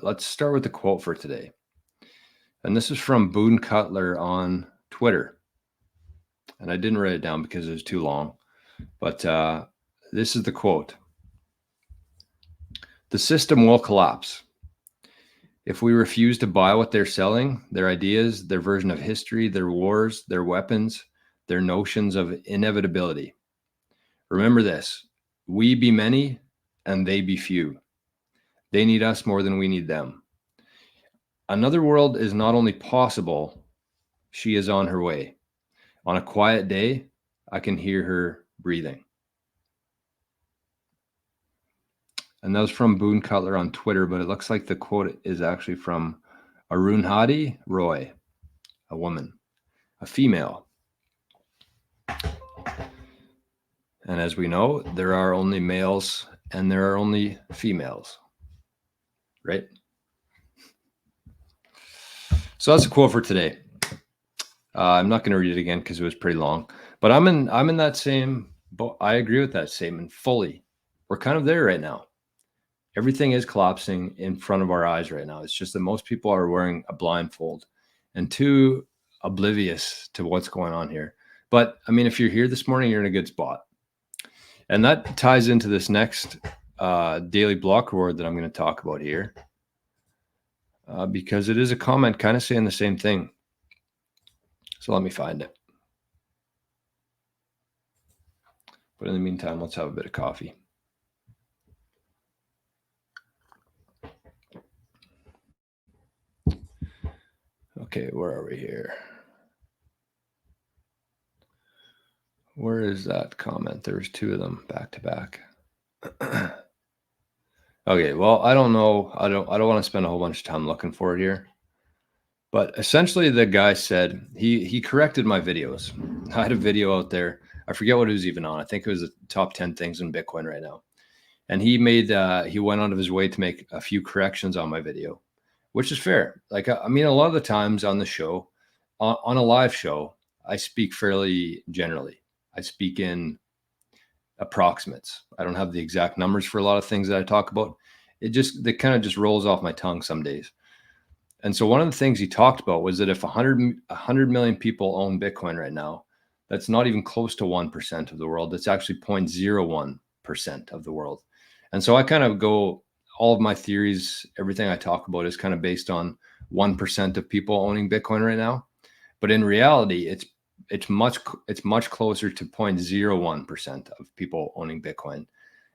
let's start with the quote for today. And this is from Boone Cutler on Twitter. And I didn't write it down because it was too long. But this is the quote. The system will collapse. If we refuse to buy what they're selling, their ideas, their version of history, their wars, their weapons, their notions of inevitability. Remember this, we be many and they be few. They need us more than we need them. Another world is not only possible, she is on her way. On a quiet day, I can hear her breathing. And that was from Boone Cutler on Twitter, but it looks like the quote is actually from Arundhati Roy, a woman, a female. And as we know, there are only males and there are only females, right? So that's a quote for today. I'm not going to read it again because it was pretty long, but I'm in that same boat. I agree with that statement fully. We're kind of there right now. Everything is collapsing in front of our eyes right now. It's just that most people are wearing a blindfold and too oblivious to what's going on here. But I mean, if you're here this morning, you're in a good spot. And that ties into this next daily block reward that I'm going to talk about here, because it is a comment kind of saying the same thing. So let me find it. But in the meantime, let's have a bit of coffee. Okay, where are we here? Where is that comment? There's two of them back to back. Okay, well, I don't know. I don't want to spend a whole bunch of time looking for it here. But essentially the guy said, he corrected my videos. I had a video out there. I forget what it was even on. I think it was the top 10 things in Bitcoin right now. And he went out of his way to make a few corrections on my video, which is fair. Like, I mean, a lot of the times on the show, on a live show, I speak fairly generally. I speak in approximates. I don't have the exact numbers for a lot of things that I talk about. It kind of just rolls off my tongue some days. And so one of the things he talked about was that if 100 million people own Bitcoin right now, that's not even close to 1% of the world. That's actually 0.01% of the world. And so I kind of go, all of my theories, everything I talk about is kind of based on 1% of people owning Bitcoin right now. But in reality, it's much closer to 0.01% of people owning Bitcoin.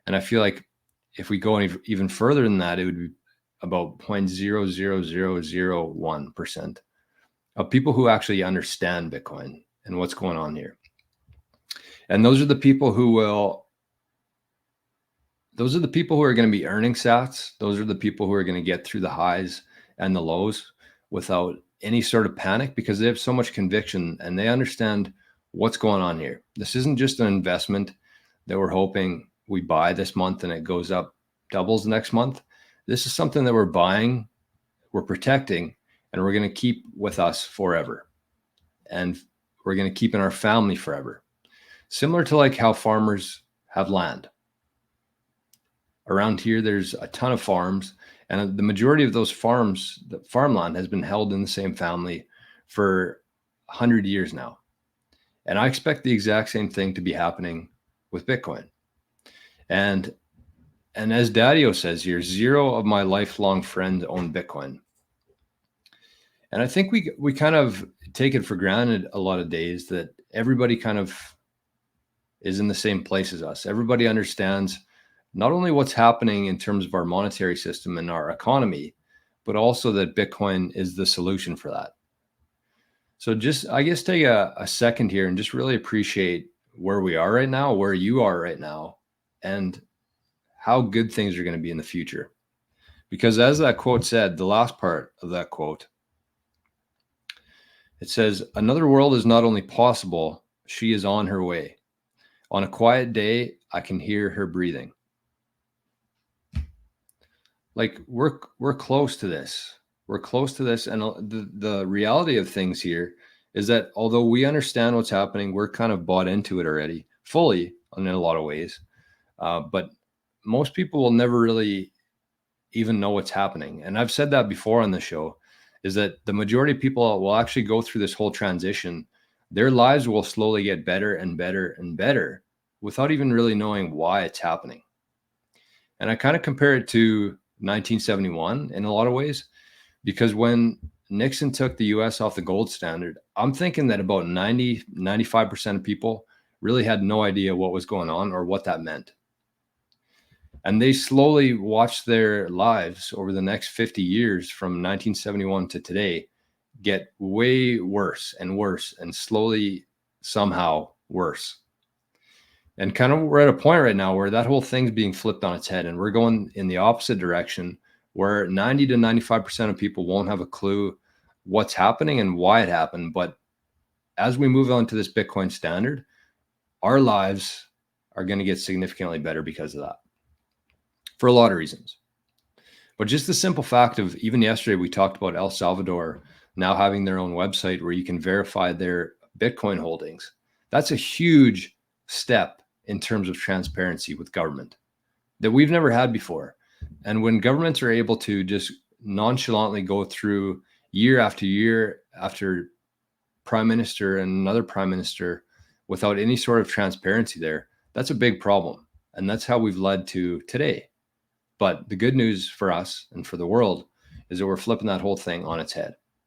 And I feel like if we go even further than that, it would be about 0.00001% of people who actually understand Bitcoin and what's going on here. And those are the people who are going to be earning sats. Those are the people who are going to get through the highs and the lows without any sort of panic, because they have so much conviction and they understand what's going on here. This isn't just an investment that we're hoping we buy this month and it goes up, doubles next month. This is something that we're buying, we're protecting, and we're going to keep with us forever. And we're going to keep in our family forever. Similar to like how farmers have land. Around here, there's a ton of farms, and the majority of those farms, the farmland has been held in the same family for 100 years now. And I expect the exact same thing to be happening with Bitcoin. And as Daddio says here, 0 of my lifelong friends own Bitcoin. And I think we kind of take it for granted a lot of days that everybody kind of is in the same place as us. Everybody understands not only what's happening in terms of our monetary system and our economy, but also that Bitcoin is the solution for that. So just, I guess, take a second here and just really appreciate where we are right now, where you are right now, and how good things are going to be in the future. Because as that quote said, the last part of that quote, it says, another world is not only possible, she is on her way. On a quiet day, I can hear her breathing. Like we're close to this. We're close to this. And the reality of things here is that although we understand what's happening, we're kind of bought into it already, fully in a lot of ways. But most people will never really even know what's happening. And I've said that before on the show, is that the majority of people will actually go through this whole transition. Their lives will slowly get better and better and better without even really knowing why it's happening. And I kind of compare it to 1971 in a lot of ways, because when Nixon took the US off the gold standard, I'm thinking that about 95% of people really had no idea what was going on or what that meant. And they slowly watched their lives over the next 50 years from 1971 to today get way worse and worse and slowly somehow worse. And kind of we're at a point right now where that whole thing's being flipped on its head, and we're going in the opposite direction where 90 to 95% of people won't have a clue what's happening and why it happened. But as we move on to this Bitcoin standard, our lives are going to get significantly better because of that, for a lot of reasons. But just the simple fact of, even yesterday, we talked about El Salvador now having their own website where you can verify their Bitcoin holdings. That's a huge step in terms of transparency with government that we've never had before. And when governments are able to just nonchalantly go through year after prime minister and another prime minister without any sort of transparency there, that's a big problem. And that's how we've led to today. But the good news for us and for the world is that we're flipping that whole thing on its head.